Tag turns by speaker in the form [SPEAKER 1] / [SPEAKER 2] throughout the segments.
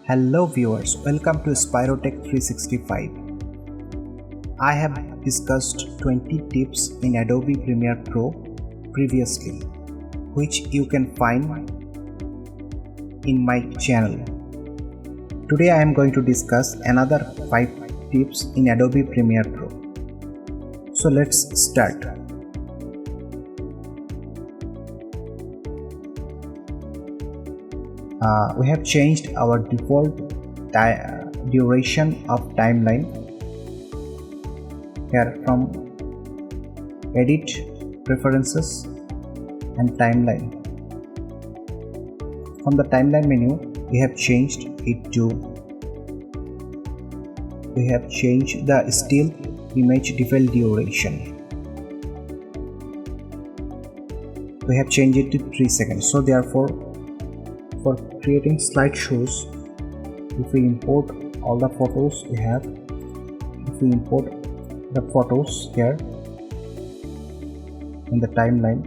[SPEAKER 1] Hello viewers, welcome to Spirotech 365. I have discussed 20 tips in Adobe Premiere Pro previously, which you can find in my channel. Today I am going to discuss another 5 tips in Adobe Premiere Pro. So let's start. We have changed our default duration of timeline here from edit, preferences and timeline. From the timeline menu we have changed it to the still image default duration. We have changed it to 3 seconds. So therefore, for creating slideshows, if we import all the photos we have, if we import the photos here in the timeline,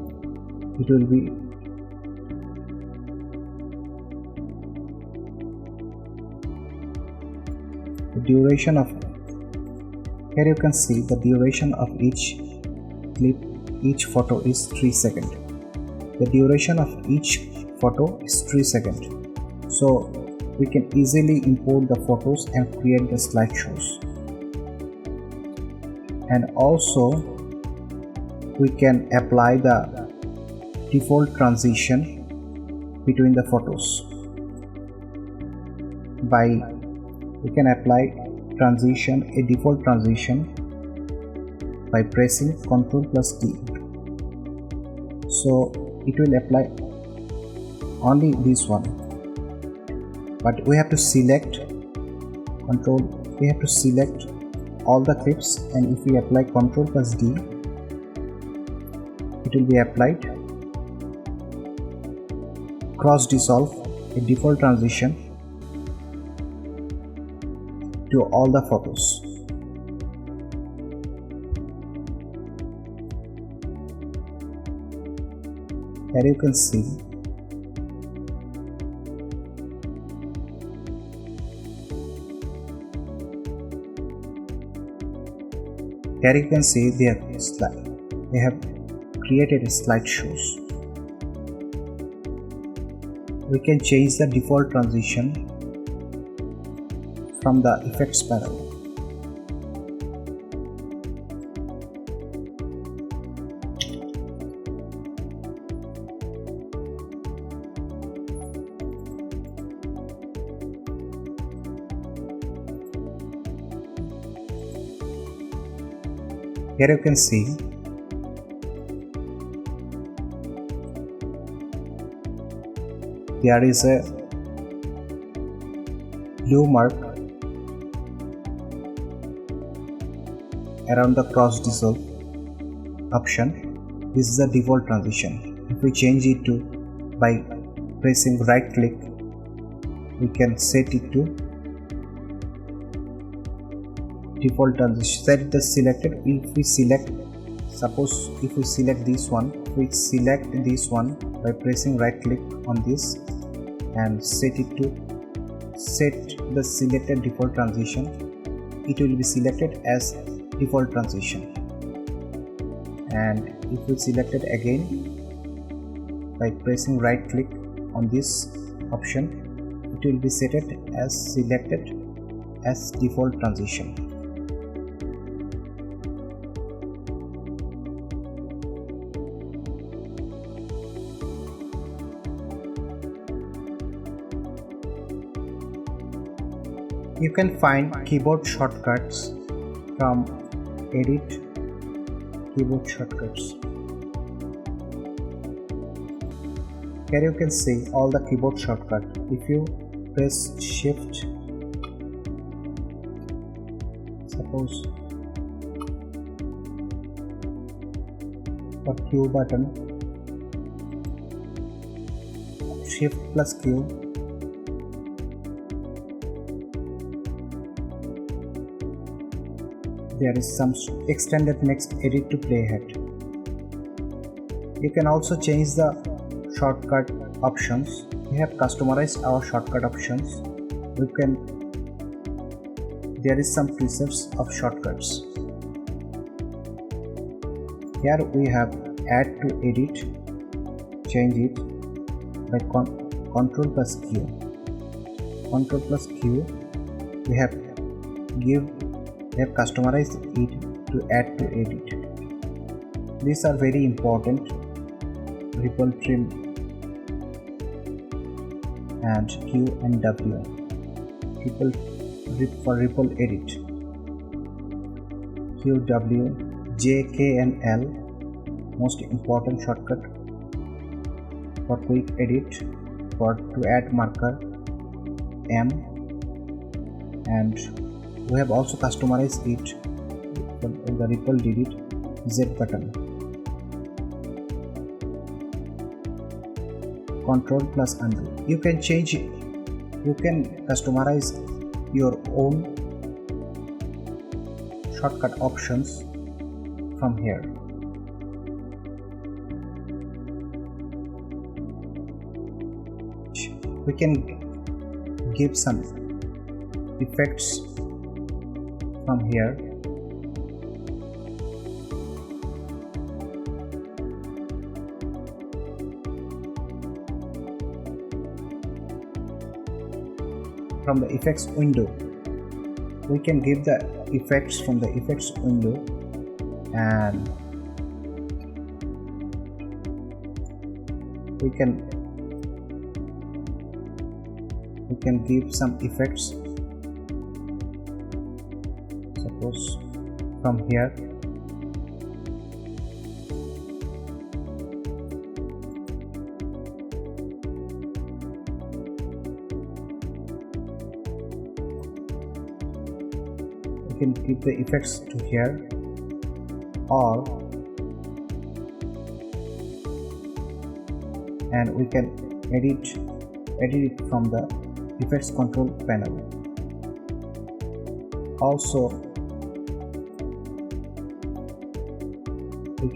[SPEAKER 1] it will be the duration of, here you can see the duration of each clip, each photo is 3 seconds. The duration of each photo is 3 seconds. So we can easily import the photos and create the slideshows. And also we can apply the default transition between the photos we can apply a default transition by pressing Ctrl+D. So it will apply only this one, but we have to select all the clips, and if we apply Ctrl+D, it will be applied cross dissolve, a default transition to all the photos. Here you can see they have created slideshows. We can change the default transition from the effects panel. Here you can see there is a blue mark around the cross dissolve option. This is the default transition. If we change it to, by pressing right click, we can set it to default transition. Set the selected. If we select, suppose if we select this one, by pressing right click on this and set the selected default transition, it will be selected as default transition. And if we select it again by pressing right click on this option, it will be selected as default transition. You can find keyboard shortcuts from edit, keyboard shortcuts. Here you can see all the keyboard shortcut. If you press shift, suppose for Q button, shift plus Q, there is some extended next edit to playhead. You can also change the shortcut options. We have customized our shortcut options you can there is some presets of shortcuts. Here we have add to edit, change it by Ctrl plus Q. Ctrl plus Q, we have customized it to add to edit. These are very important: ripple trim and Q and W. For ripple edit, Q, W, J, K and L, most important shortcut for quick edit. To add marker, M, and we have also customized it for the ripple edit, Z button. Control plus undo. You can change it. You can customize your own shortcut options from here. We can give some effects from here. From the effects window, we can give the effects from the effects window, and we can give some effects, suppose from here. We can give the effects to here, or and we can edit it from the effects control panel. Also we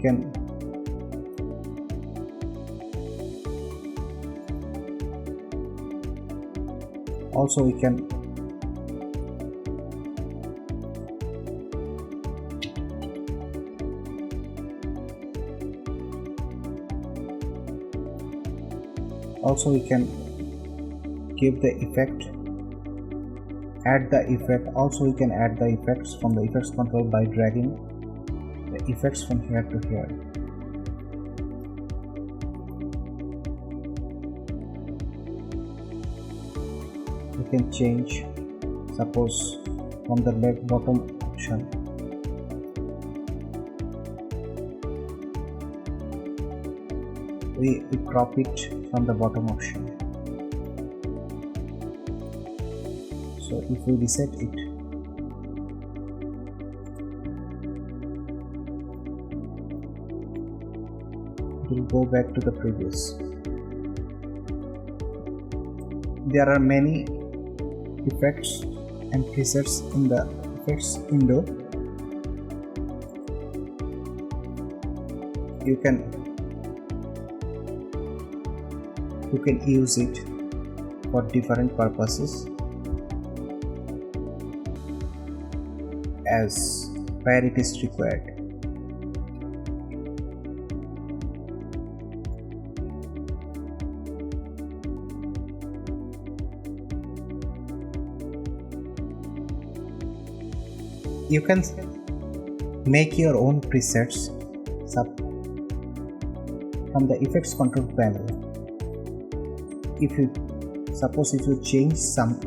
[SPEAKER 1] can give the effect, add the effect. Also we can add the effects from the effects control by dragging the effects from here to here. We can change, suppose from the left bottom option, we crop it from the bottom option. So if we reset it, it will go back to the previous. There are many effects and presets in the effects window. You can use it for different purposes as where it is required. You can make your own presets from the effects control panel. If you change some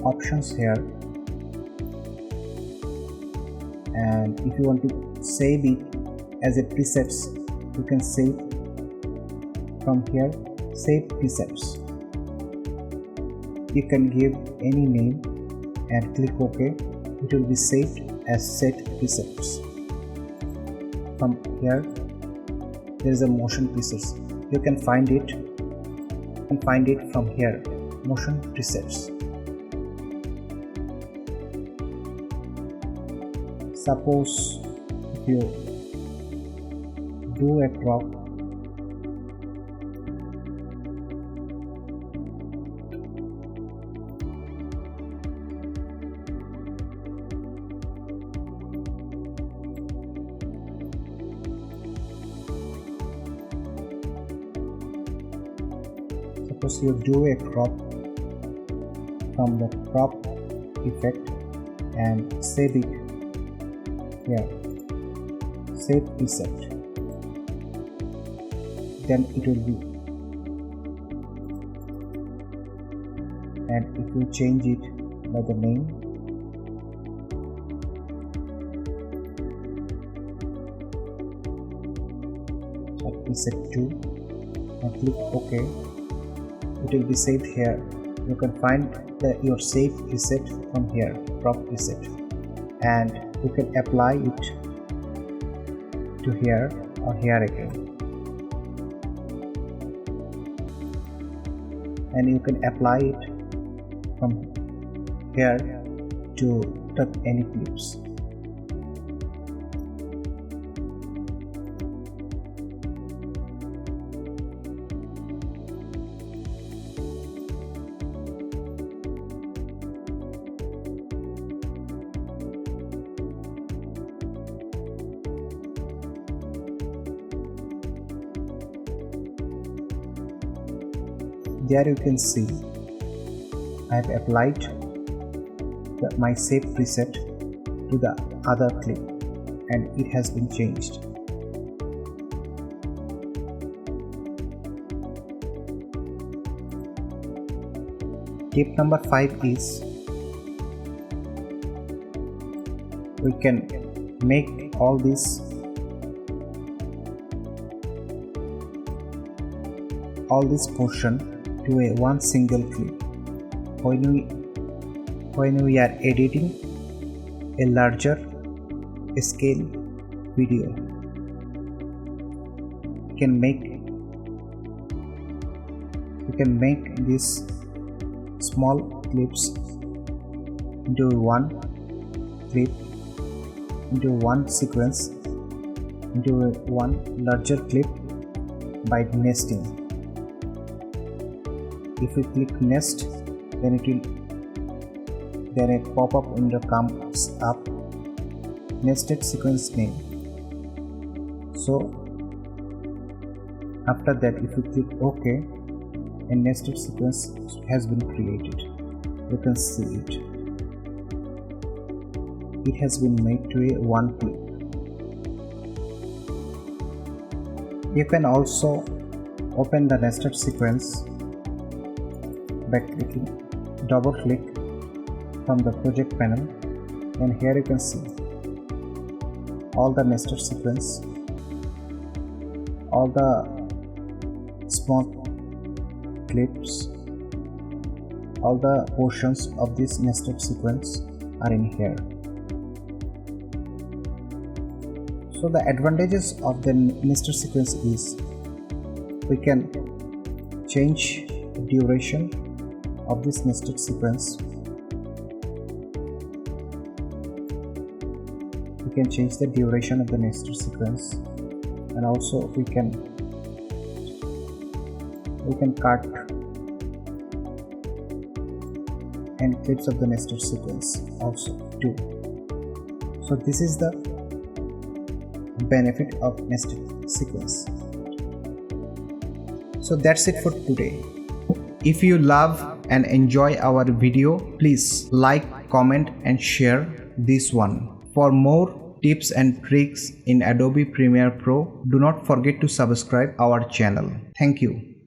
[SPEAKER 1] options here, and if you want to save it as a presets, you can save from here, save presets. You can give any name and click OK. It will be saved as set presets. From here there is a motion presets. You can find it from here, motion presets. Suppose if you do a crop, suppose you do a crop from the crop effect and save it here, save preset, then it will be, and if you change it by the name, preset 2 and click OK, it will be saved here. You can find your save preset from here, crop preset, and you can apply it to here or here again, and you can apply it from here to any clips. There you can see I have applied my save preset to the other clip and it has been changed. Tip number 5 is we can make all this portion to a one single clip. When we are editing a larger scale video, we can make these small clips into one clip, into one sequence, into one larger clip by nesting. If we click nest, then a pop-up window comes up, nested sequence name. So after that, if you click OK, a nested sequence has been created. You can see it. It has been made to a one clip. You can also open the nested sequence by clicking double click from the project panel, and here you can see all the nested sequence, all the small clips, all the portions of this nested sequence are in here. So the advantages of the nested sequence is we can change the duration of this nested sequence. We can change the duration of the nested sequence, and also we can cut and clips of the nested sequence also too. So this is the benefit of nested sequence. So that's it for today. If you love and enjoy our video, please like, comment and share this one. For more tips and tricks in Adobe Premiere Pro, do not forget to subscribe our channel. Thank you.